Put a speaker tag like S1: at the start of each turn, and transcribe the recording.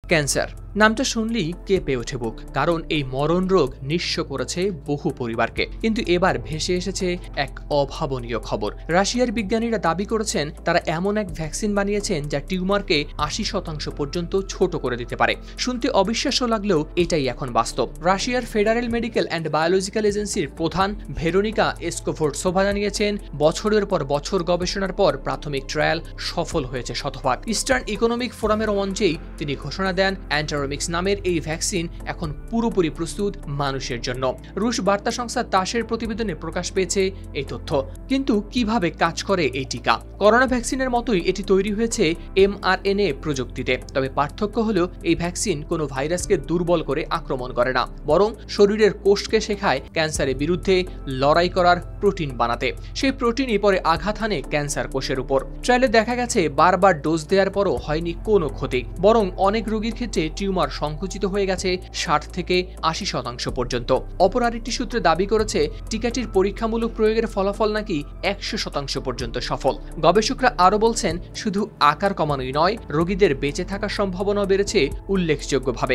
S1: Cancer নামটা শুনলেই কেঁপে ওঠে বুক, কারণ এই মরণ রোগ নিঃস্ব করেছে বহু পরিবারকে। কিন্তু এবার ভেসে এসেছে এক অভাবনীয় খবর। রাশিয়ার বিজ্ঞানীরা দাবি করেছেন তারা এমন এক ভ্যাকসিন বানিয়েছেন যা টিউমারকে ৮০% পর্যন্ত ছোট করে দিতে পারে। শুনতে অবিশ্বাস্য লাগলেও এটাই এখন বাস্তব। রাশিয়ার ফেডারেল মেডিকেল অ্যান্ড বায়োলজিক্যাল এজেন্সির প্রধান ভেরোনিকা এসকোভোরসোভা জানিয়েছেন, বছরের পর বছর গবেষণার পর প্রাথমিক ট্রায়াল সফল হয়েছে শতভাগ। ইস্টার্ন ইকোনমিক ফোরামের মঞ্চেই তিনি ঘোষণা দেন, অ্যান্টারোমিক্স নামের এই ভ্যাকসিন এখন পুরোপুরি প্রস্তুত মানুষের জন্য। রুশ বার্তা সংস্থা তাসের প্রতিবেদনে প্রকাশ পেয়েছে এই তথ্য। কিন্তু কিভাবে কাজ করে এই টিকা? করোনা ভ্যাকসিনের মতোই এটি তৈরি হয়েছে mRNA প্রযুক্তিতে। তবে পার্থক্য হলো এই ভ্যাকসিন কোনো ভাইরাসকে দুর্বল করে আক্রমণ করে না, বরং শরীরের কোষকে শেখায় ক্যান্সারের বিরুদ্ধে লড়াই করার প্রোটিন বানাতে। সেই প্রোটিনই পরে আঘাত হানে ক্যান্সার কোষের উপর। ট্রায়ালে দেখা গেছে বারবার ডোজ দেওয়ার পরও হয়নি কোনো ক্ষতি, বরং অনেক রোগীর ক্ষেত্রে টিউমার সংকুচিত হয়ে গেছে ৬০ থেকে ৮০% পর্যন্ত। অপর আরেকটি সূত্রে দাবি করেছে টিকাটির পরীক্ষামূলক প্রয়োগের ফলাফল নাকি ১০০% পর্যন্ত সফল। গবেষকরা আরও বলছেন, শুধু আকার কমানোই নয়, রোগীদের বেঁচে থাকার সম্ভাবনা বেড়েছে উল্লেখযোগ্যভাবে।